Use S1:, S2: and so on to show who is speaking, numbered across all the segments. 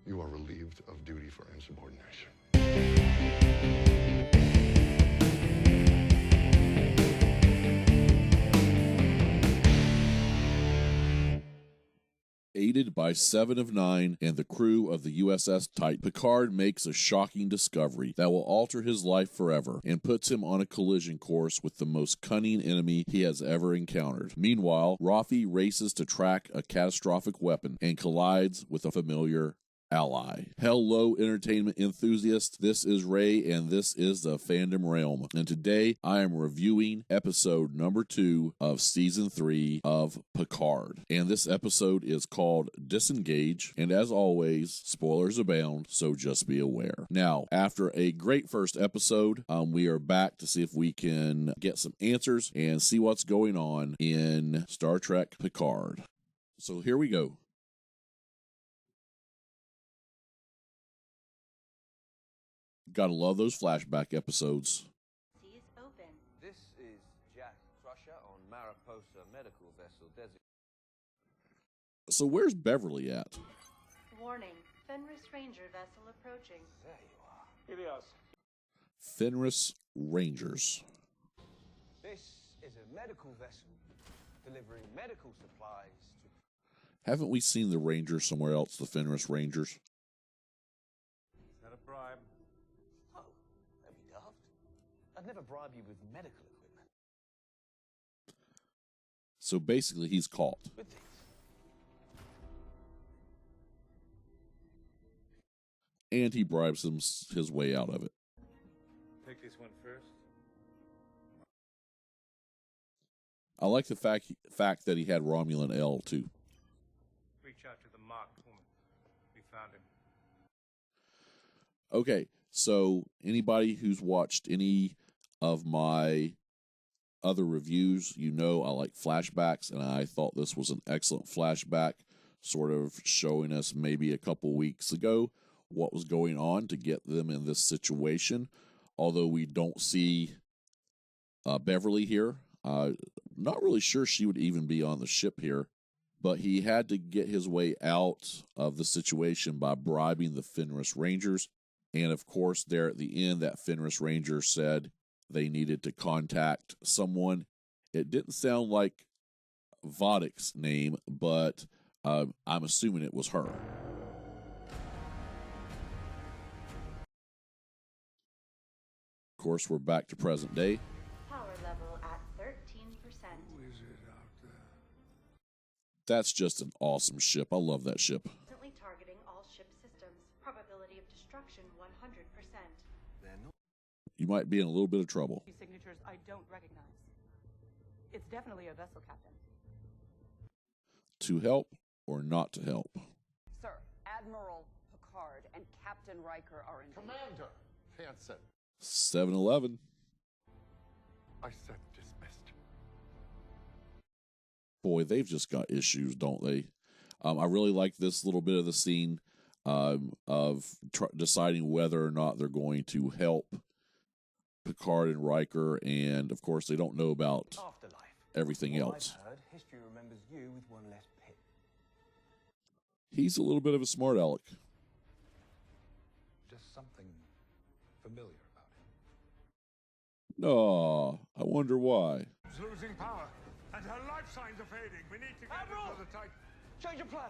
S1: You are relieved of duty for insubordination.
S2: Aided by 7 of 9 and the crew of the USS Titan, Picard makes a shocking discovery that will alter his life forever and puts him on a collision course with the most cunning enemy he has ever encountered. Meanwhile, Raffi races to track a catastrophic weapon and collides with a familiar ally. Hello, entertainment enthusiasts. This is Ray, and this is the Fandom Realm. And today I am reviewing episode number 2 of season 3 of Picard. And this episode is called Disengage. And as always, spoilers abound, so just be aware. Now, after a great first episode, we are back to see if we can get some answers and see what's going on in Star Trek Picard. So here we go. Gotta love those flashback episodes.
S3: Seas open.
S4: This is Jack Crusher on Mariposa Medical Vessel designated.
S2: So where's Beverly at?
S3: Warning. Fenris Ranger vessel approaching.
S4: There you are.
S5: Ilias.
S2: Fenris Rangers.
S4: This is a medical vessel delivering medical supplies to...
S2: Haven't we seen the Rangers somewhere else, the Fenris Rangers?
S5: Is that a bribe?
S4: Oh, don't be daft. I'd never bribe you with medical equipment.
S2: So basically he's caught.
S4: With these.
S2: And he bribes him his way out of it.
S5: Take this one first.
S2: I like the fact that he had Romulan L too.
S5: Reach out to the marked woman. We found him.
S2: Okay, so anybody who's watched any of my other reviews, you know I like flashbacks, and I thought this was an excellent flashback, sort of showing us maybe a couple weeks ago what was going on to get them in this situation. Although we don't see Beverly here. Not really sure she would even be on the ship here, but he had to get his way out of the situation by bribing the Fenris Rangers. And of course, there at the end, that Fenris Ranger said they needed to contact someone. It didn't sound like Vodic's name, but I'm assuming it was her. Of course, we're back to present day.
S3: Power level at 13%.
S5: Who is it out there?
S2: That's just an awesome ship. I love that ship.
S3: Instantly targeting all ship systems. Probability of destruction 100%.
S4: They're not...
S2: You might be in a little bit of trouble.
S6: Signatures I don't recognize. It's definitely a vessel captain.
S2: To help or not to help?
S7: Sir, Admiral Picard and Captain Riker are in...
S1: Commander Hansen.
S2: 7-Eleven.
S1: I said dismissed.
S2: Boy, they've just got issues, don't they? I really like this little bit of the scene of deciding whether or not they're going to help Picard and Riker, and of course they don't know about
S4: Afterlife.
S2: everything
S4: From what
S2: else.
S4: I've heard, history remembers you with one less pit.
S2: He's a little bit of a smart aleck.
S1: Just something familiar about him.
S2: No, I wonder why.
S5: She's losing power, and her life signs are fading. We need to get
S4: Admiral!
S5: her to the Titan.
S4: Change your plan.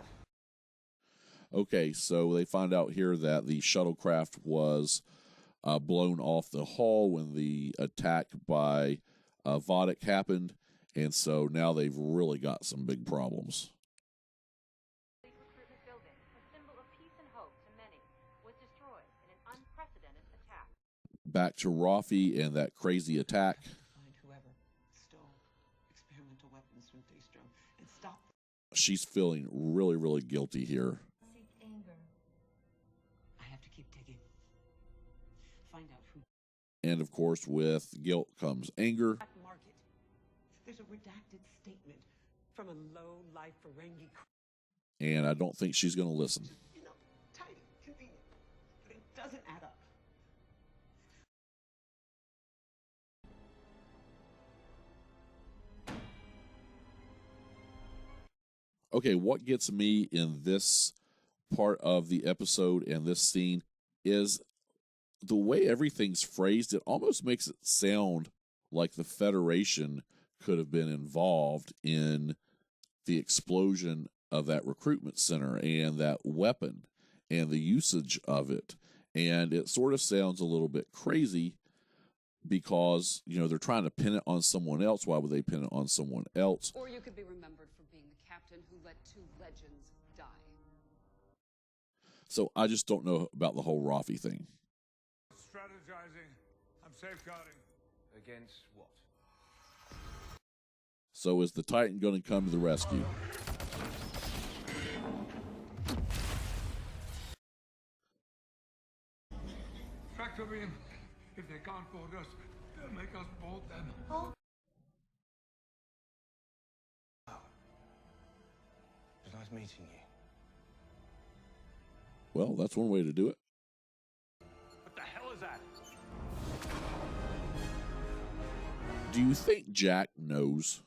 S2: Okay, so they find out here that the shuttlecraft was blown off the hull when the attack by Vodic happened, and so now they've really got some big problems.
S3: Recruitment building, a symbol of peace and hope to many, was destroyed in an unprecedented attack.
S2: Back to Raffi and that crazy attack.
S8: Find whoever stole experimental weapons from Daystrom and stop them.
S2: She's feeling really, really guilty here.
S3: Seek anger.
S8: I have to keep digging. Find out who.
S2: And of course, with guilt comes anger.
S8: Black market. There's a redacted statement from a low-life Ferengi.
S2: And I don't think she's going to listen.
S8: You know, tidy, convenient, but it doesn't add up.
S2: Okay, what gets me in this part of the episode and this scene is the way everything's phrased. It almost makes it sound like the Federation could have been involved in the explosion of that recruitment center and that weapon and the usage of it. And it sort of sounds a little bit crazy because, you know, they're trying to pin it on someone else. Why would they pin it on someone else?
S7: Or you could be remembered for being the captain who let two legends die.
S2: So I just don't know about the whole Raffi thing.
S5: Strategizing. I'm safeguarding.
S4: Against what?
S2: So is the Titan going to come to the rescue?
S5: Tractor beam. If they can't board us, they'll make us board them.
S4: It was nice meeting you.
S2: Well, that's one way to do it.
S5: What the hell is that?
S2: Do you think Jack knows?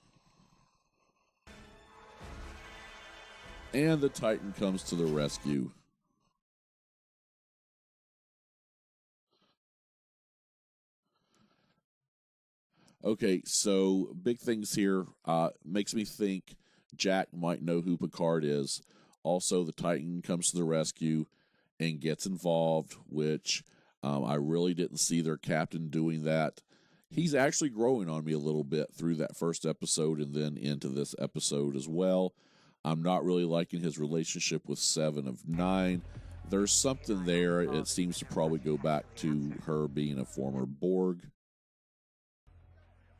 S2: And the Titan comes to the rescue. Okay, so big things here. Makes me think Jack might know who Picard is. Also, the Titan comes to the rescue and gets involved, which I really didn't see their captain doing that. He's actually growing on me a little bit through that first episode and then into this episode as well. I'm not really liking his relationship with 7 of 9. There's something there. It seems to probably go back to her being a former Borg.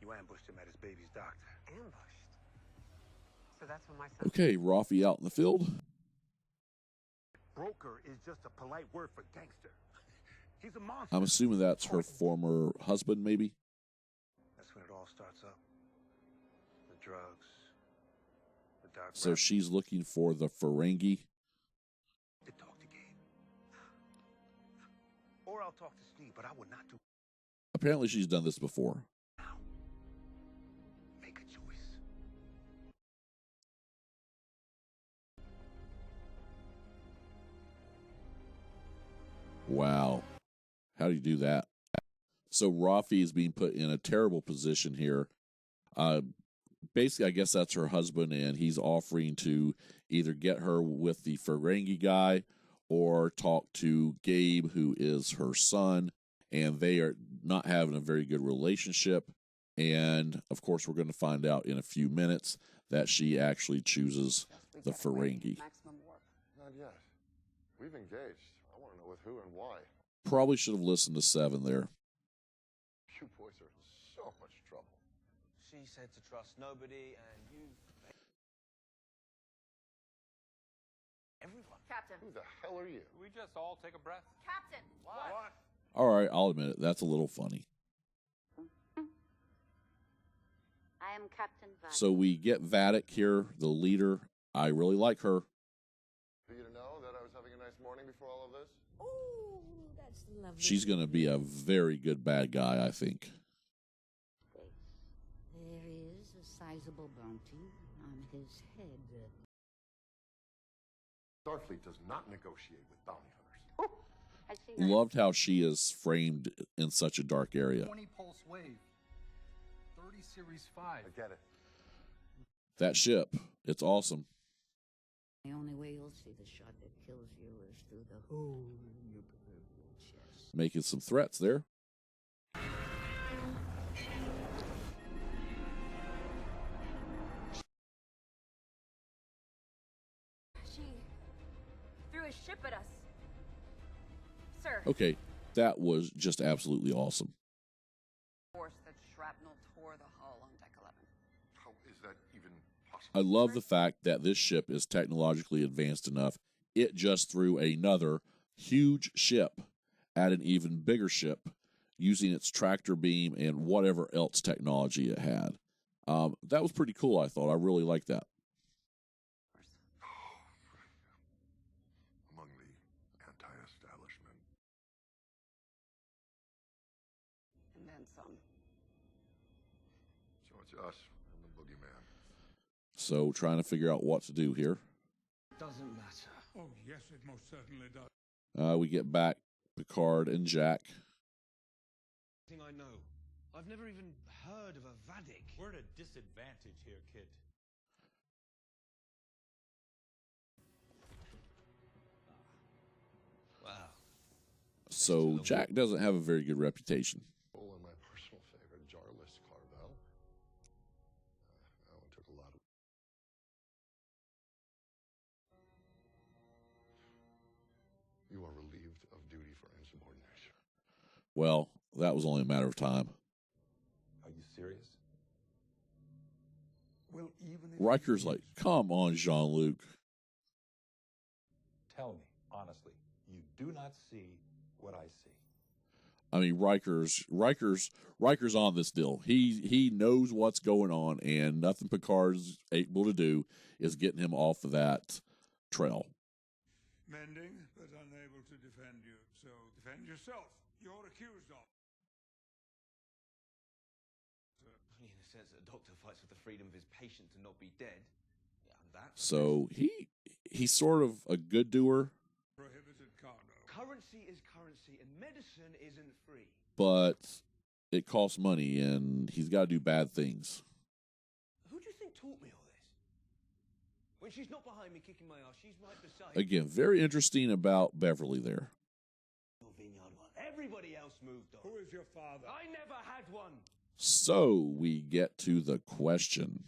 S5: You ambushed him at his baby's doctor.
S8: Ambushed. So that's when my son.
S2: Okay, Raffi out in the field.
S5: Broker is just a polite word for gangster. He's a monster.
S2: I'm assuming that's her former husband, maybe?
S4: That's when it all starts up. The drugs. The dark
S2: So
S4: web.
S2: she's looking for the Ferengi.
S5: To talk to Gabe. Or I'll talk to Steve, but I would not do
S2: Apparently she's done this before.
S5: now. Make a choice.
S2: Wow. How do you do that? So Raffi is being put in a terrible position here. Basically, I guess that's her husband, and he's offering to either get her with the Ferengi guy or talk to Gabe, who is her son, and they are not having a very good relationship. And, of course, we're going to find out in a few minutes that she actually chooses the Ferengi.
S7: Maximum warp.
S1: Not yet. We've engaged. I want to know with who and why.
S2: Probably should have listened to 7 there.
S1: You boys are in so much trouble.
S4: She said to trust nobody, and you. Everyone.
S3: Captain.
S1: Who the hell are you?
S5: We just all take a breath.
S3: Captain.
S4: What?
S2: All right, I'll admit it. That's a little funny.
S3: I am Captain Vatic.
S2: So we get Vatic here, the leader. I really like her.
S1: For you to know that I was having a nice morning before all of this?
S9: Oh, that's lovely.
S2: She's going to be a very good bad guy, I think.
S9: There is a sizable bounty on his head.
S1: Starfleet does not negotiate with bounty hunters.
S3: Oh, I see her.
S2: Loved how she is framed in such a dark area.
S5: 20 pulse wave. 30 series 5.
S1: I get it.
S2: That ship, it's awesome.
S9: The only way you'll see the shot that kills you is through the hole in your proverbial chest.
S2: Making some threats there.
S3: She threw a ship at us. Sir.
S2: Okay, that was just absolutely awesome.
S7: Force that shrapnel tore the hull on Deck 11.
S1: How is that even possible?
S2: I love the fact that this ship is technologically advanced enough. It just threw another huge ship at an even bigger ship using its tractor beam and whatever else technology it had. That was pretty cool, I thought. I really liked that.
S1: Among the anti-establishment.
S7: And then some.
S1: So it's us and the boogeyman.
S2: So trying to figure out what to do here.
S4: Doesn't matter.
S5: Oh, yes, it most certainly does.
S2: We get back Picard and Jack.
S4: Thing I know. I've never even heard of a Vatic.
S10: We're at a disadvantage here, kid.
S4: Wow.
S2: So Jack doesn't have a very good reputation.
S1: Oh, and my personal favorite, Jarlis Carvel. That one took a lot of... You are relieved of duty for insubordination.
S2: Well, that was only a matter of time.
S10: Are you serious?
S5: Well, even if
S2: Riker's like, come on, Jean-Luc.
S10: Tell me, honestly, you do not see what I see.
S2: I mean, Riker's on this deal. He knows what's going on, and nothing Picard's able to do is getting him off of that trail.
S5: mending, but unable to defend you. So defend yourself. You're accused of.
S4: Only in the sense that a doctor fights for the freedom of his patient to not be dead. Yeah, that.
S2: So he's sort of a good doer,
S5: Prohibited cargo.
S4: Currency is currency, and medicine isn't free.
S2: but it costs money, and he's got to do bad things.
S4: Who do you think taught me all this? When she's not behind me kicking my ass, she's right beside
S2: Again, very interesting about Beverly there.
S4: Everybody else moved on.
S5: Who is your father?
S4: I never had one.
S2: So we get to the question.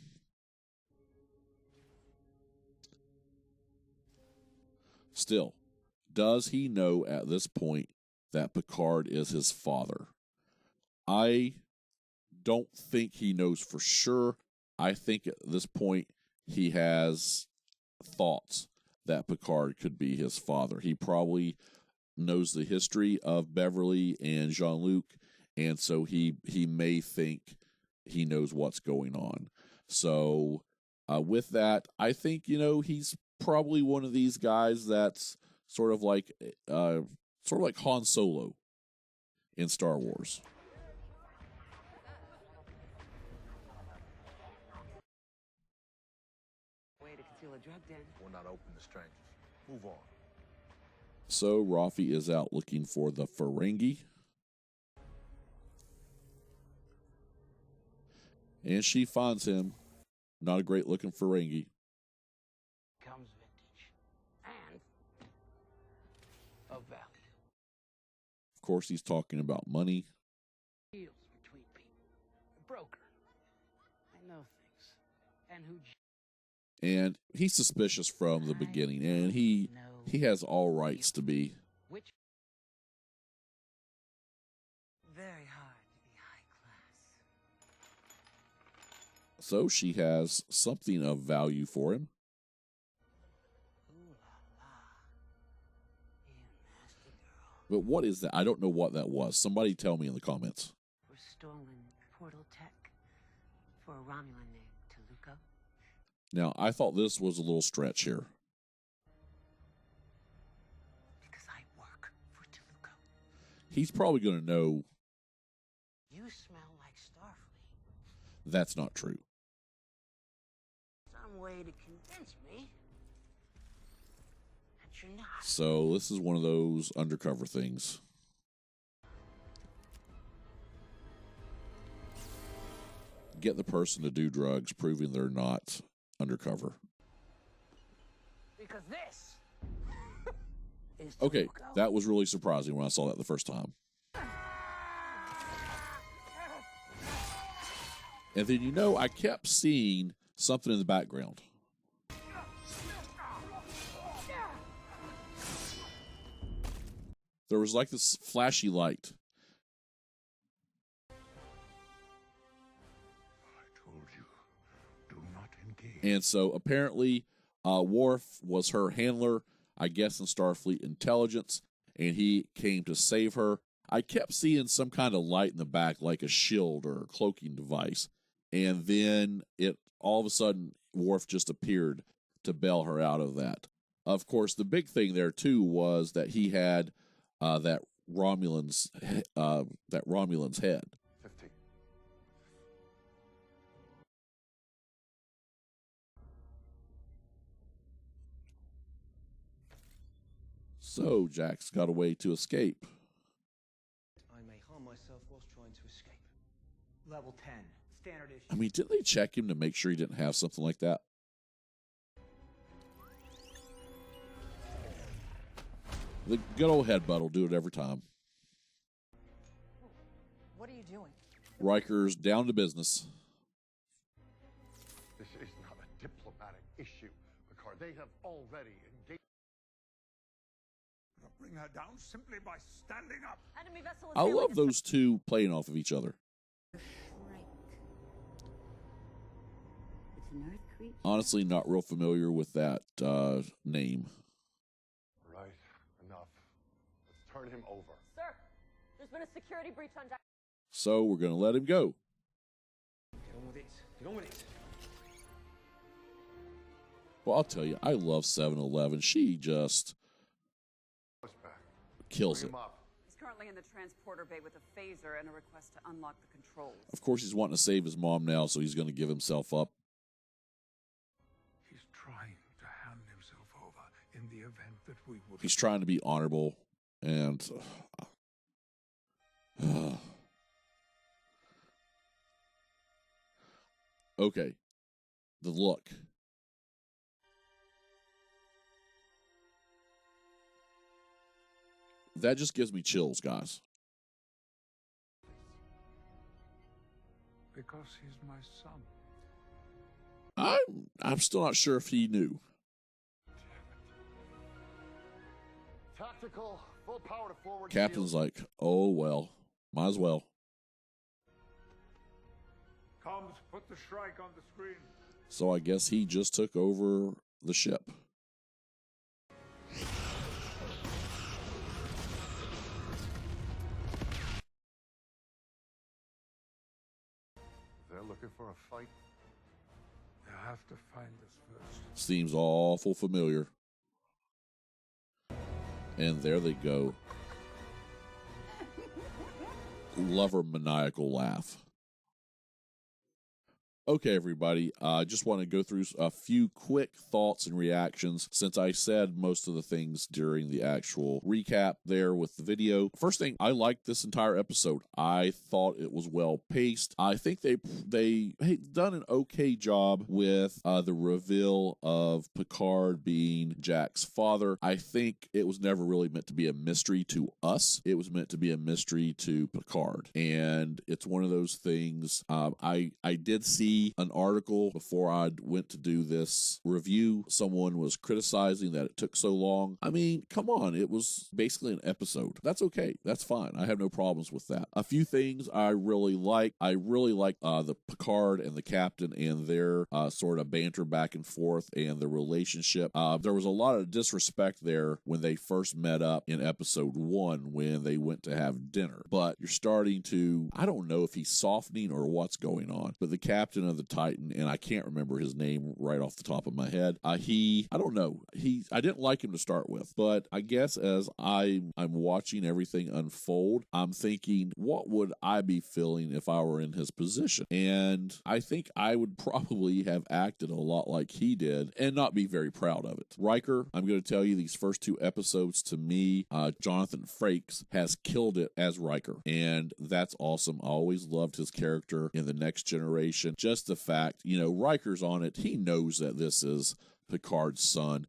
S2: Still, does he know at this point that Picard is his father? I don't think he knows for sure. I think at this point he has thoughts that Picard could be his father. He probably knows the history of Beverly and Jean-Luc, and so he may think he knows what's going on. So with that, I think, he's probably one of these guys that's sort of like Han Solo in Star Wars.
S8: Way to conceal a drug den.
S10: We're not open to strangers. Move on.
S2: So Raffi is out looking for the Ferengi. And she finds him. Not a great looking Ferengi.
S8: Comes vintage. And of value.
S2: Of course, he's talking about money.
S8: Deals between people. A broker. I know things. And who...
S2: And he's suspicious from the beginning, and he has all rights to be.
S8: Which... Very hard to be high class.
S2: So she has something of value for him.
S8: Ooh la la. You nasty girl.
S2: But what is that? I don't know what that was. Somebody tell me in the comments.
S8: For stolen portal tech for a Romulan named Toluco.
S2: Now, I thought this was a little stretch here.
S8: Because I work for Toluco.
S2: He's probably going to know
S8: You smell like Starfleet.
S2: that's not true.
S8: Some way to convince me that you're not.
S2: So this is one of those undercover things. Get the person to do drugs, proving they're not undercover.
S8: Because this is
S2: Okay,
S8: Toluco.
S2: that was really surprising when I saw that the first time. And then, I kept seeing something in the background. There was like this flashy light.
S5: I told you, do not engage.
S2: And so apparently Worf was her handler, I guess in Starfleet intelligence, and he came to save her. I kept seeing some kind of light in the back, like a shield or a cloaking device. And then all of a sudden, Worf just appeared to bail her out of that. Of course, the big thing there, too, was that he had that Romulan's head.
S1: 50.
S2: So Jack's got a way to escape.
S4: I may harm myself whilst trying to escape.
S11: Level 10. Standard issue.
S2: I mean, didn't they check him to make sure he didn't have something like that? The good old headbutt will do it every time.
S6: What are you doing?
S2: Riker's down to business.
S1: This is not a diplomatic issue, Picard. They have already engaged.
S5: Bring her down simply by standing up.
S6: Enemy vessel is
S2: I
S6: hailing
S2: love
S6: us.
S2: those two playing off of each other.
S9: It's an earth creature.
S2: Honestly, not real familiar with that name.
S1: Right, enough. Let's turn him over.
S6: Sir, there's been a security breach on deck.
S2: So we're going to let him go.
S4: Get on with it. Get on with it.
S2: Well, I'll tell you, I love 7-Eleven. She just kills it.
S7: He's currently in the transporter bay with a phaser and a request to unlock the controls.
S2: Of course, he's wanting to save his mom now, so he's going to give himself up.
S5: He's trying to hand himself over in the event that we would.
S2: He's trying to be honorable and... okay. The look. That just gives me chills, guys.
S5: Because he's my son.
S2: I'm still not sure if he knew.
S1: Tactical, full power to forward.
S2: Captain's like, oh, well, might as well.
S5: Comms, put the Shrike on the screen.
S2: So I guess he just took over the ship.
S1: They're looking for a fight.
S5: They have to find us first.
S2: Seems awful familiar. And there they go. Love her maniacal laugh. Okay, everybody, I just want to go through a few quick thoughts and reactions since I said most of the things during the actual recap there with the video. First thing, I liked this entire episode. I thought it was well paced. I think they done an okay job with the reveal of Picard being Jack's father. I think it was never really meant to be a mystery to us. It was meant to be a mystery to Picard. And it's one of those things, I did see an article before I went to do this review. Someone was criticizing that it took so long. I mean, come on, it was basically an episode. That's okay. That's fine. I have no problems with that. A few things I really like. I really like the Picard and the captain and their sort of banter back and forth and the relationship. There was a lot of disrespect there when they first met up in episode 1 when they went to have dinner. But you're starting to, I don't know if he's softening or what's going on, but the captain of the Titan, and I can't remember his name right off the top of my head. I don't know. I didn't like him to start with, but I guess as I'm watching everything unfold, I'm thinking, what would I be feeling if I were in his position? And I think I would probably have acted a lot like he did and not be very proud of it. Riker, I'm going to tell you, these first 2 episodes, to me, Jonathan Frakes has killed it as Riker, and that's awesome. I always loved his character in The Next Generation. Just the fact, Riker's on it. He knows that this is Picard's son.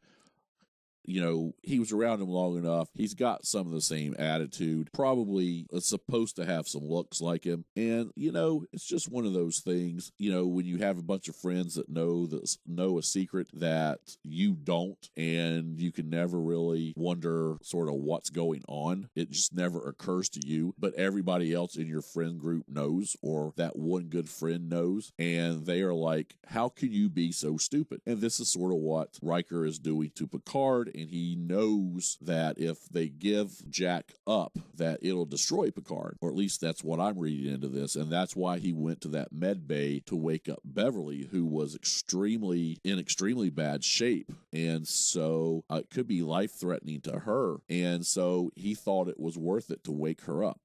S2: He was around him long enough. He's got some of the same attitude. Probably is supposed to have some looks like him. And, it's just one of those things, when you have a bunch of friends that know a secret that you don't, and you can never really wonder sort of what's going on. It just never occurs to you, but everybody else in your friend group knows, or that one good friend knows, and they are like, how can you be so stupid? And this is sort of what Riker is doing to Picard. And he knows that if they give Jack up, that it'll destroy Picard. Or at least that's what I'm reading into this. And that's why he went to that med bay to wake up Beverly, who was in extremely bad shape. And so it could be life-threatening to her. And so he thought it was worth it to wake her up.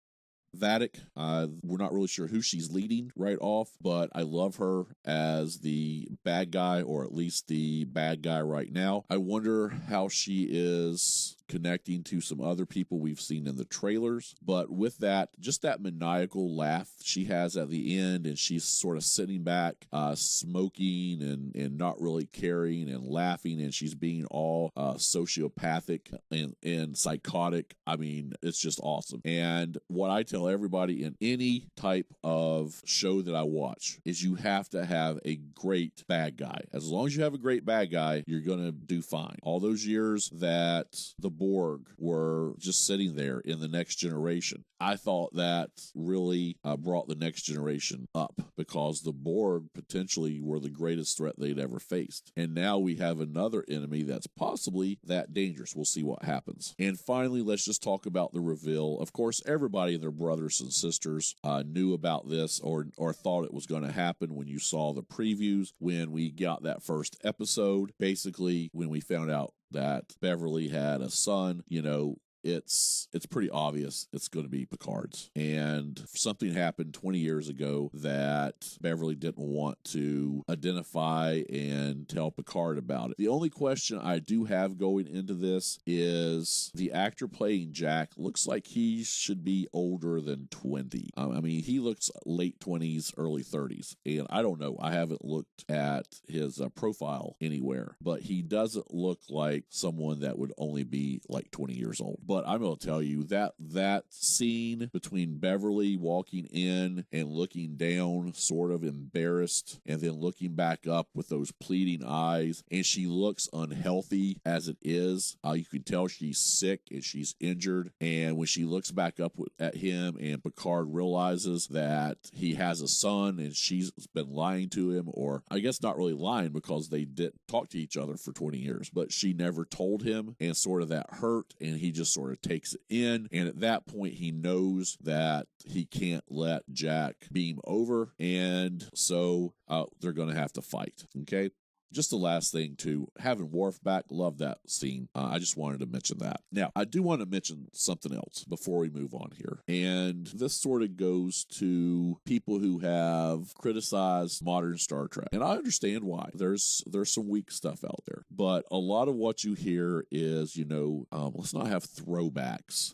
S2: Vadic, we're not really sure who she's leading right off, but I love her as the bad guy, or at least the bad guy right now. I wonder how she is connecting to some other people we've seen in the trailers. But with that, just that maniacal laugh she has at the end, and she's sort of sitting back, smoking and not really caring and laughing, and she's being all sociopathic and psychotic. I mean, it's just awesome. And what I tell everybody in any type of show that I watch is you have to have a great bad guy. As long as you have a great bad guy, you're going to do fine. All those years that the Borg were just sitting there in the Next Generation, I thought that really brought the Next Generation up, because the Borg potentially were the greatest threat they'd ever faced. And now we have another enemy that's possibly that dangerous. We'll see what happens. And finally, let's just talk about the reveal. Of course, everybody and their brothers and sisters knew about this or thought it was going to happen when you saw the previews, when we got that first episode. Basically, when we found out that Beverly had a son, you know, it's pretty obvious it's going to be Picard's. And something happened 20 years ago that Beverly didn't want to identify and tell Picard about it. The only question I do have going into this is the actor playing Jack looks like he should be older than 20. I mean, he looks late 20s, early 30s. And I don't know. I haven't looked at his profile anywhere, but he doesn't look like someone that would only be like 20 years old. But I'm going to tell you that scene between Beverly walking in and looking down, sort of embarrassed, and then looking back up with those pleading eyes, and she looks unhealthy as it is. You can tell she's sick and she's injured. And when she looks back up at him and Picard realizes that he has a son and she's been lying to him, or I guess not really lying because they didn't talk to each other for 20 years, but she never told him, and sort of that hurt, and he just sort of takes it in. And at that point, he knows that he can't let Jack beam over, and so they're going to have to fight. Okay. Just the last thing, too, having Worf back, love that scene. I just wanted to mention that. Now, I do want to mention something else before we move on here. And this sort of goes to people who have criticized modern Star Trek. And I understand why. There's some weak stuff out there. But a lot of what you hear is, let's not have throwbacks.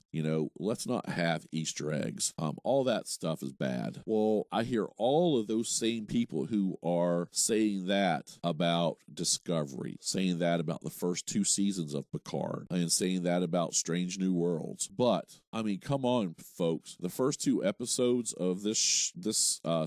S2: Let's not have Easter eggs. All that stuff is bad. Well, I hear all of those same people who are saying that about Discovery, saying that about the first 2 seasons of Picard, and saying that about Strange New Worlds. But I mean, come on, folks. The first 2 episodes of this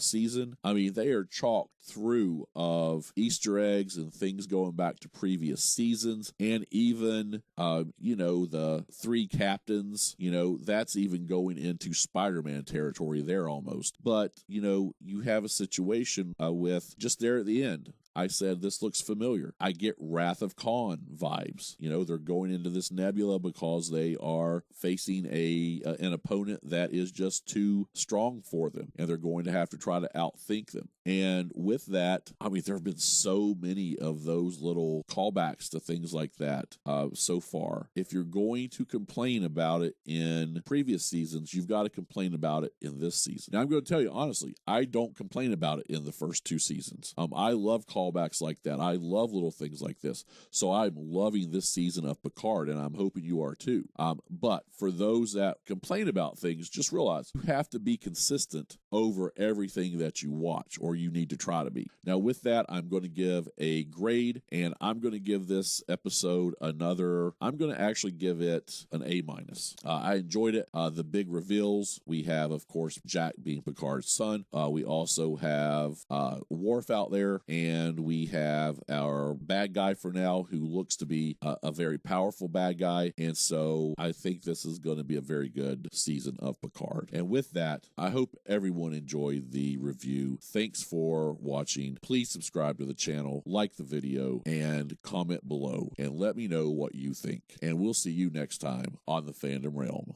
S2: season, I mean, they are chalked through of Easter eggs and things going back to previous seasons, and even the 3 captains. That's even going into Spider-Man territory there almost. But you have a situation with just there at the end. I said, this looks familiar. I get Wrath of Khan vibes. They're going into this nebula because they are facing an opponent that is just too strong for them, and they're going to have to try to outthink them. And with that, I mean, there have been so many of those little callbacks to things like that so far. If you're going to complain about it in previous seasons, you've got to complain about it in this season. Now, I'm going to tell you, honestly, I don't complain about it in the first 2 seasons. I love callbacks like that. I love little things like this. So I'm loving this season of Picard, and I'm hoping you are too. But for those that complain about things, just realize you have to be consistent over everything that you watch, or you need to try to be. Now, with that, I'm going to give a grade, and I'm going to give this episode I'm going to actually give it an A-. I enjoyed it. The big reveals. We have, of course, Jack being Picard's son. We also have Worf out there, and we have our bad guy for now, who looks to be a very powerful bad guy. And so I think this is going to be a very good season of Picard. And with that, I hope everyone enjoyed the review. Thanks for watching. Please subscribe to the channel, like the video, and comment below, and let me know what you think. And we'll see you next time on the Fandom Realm.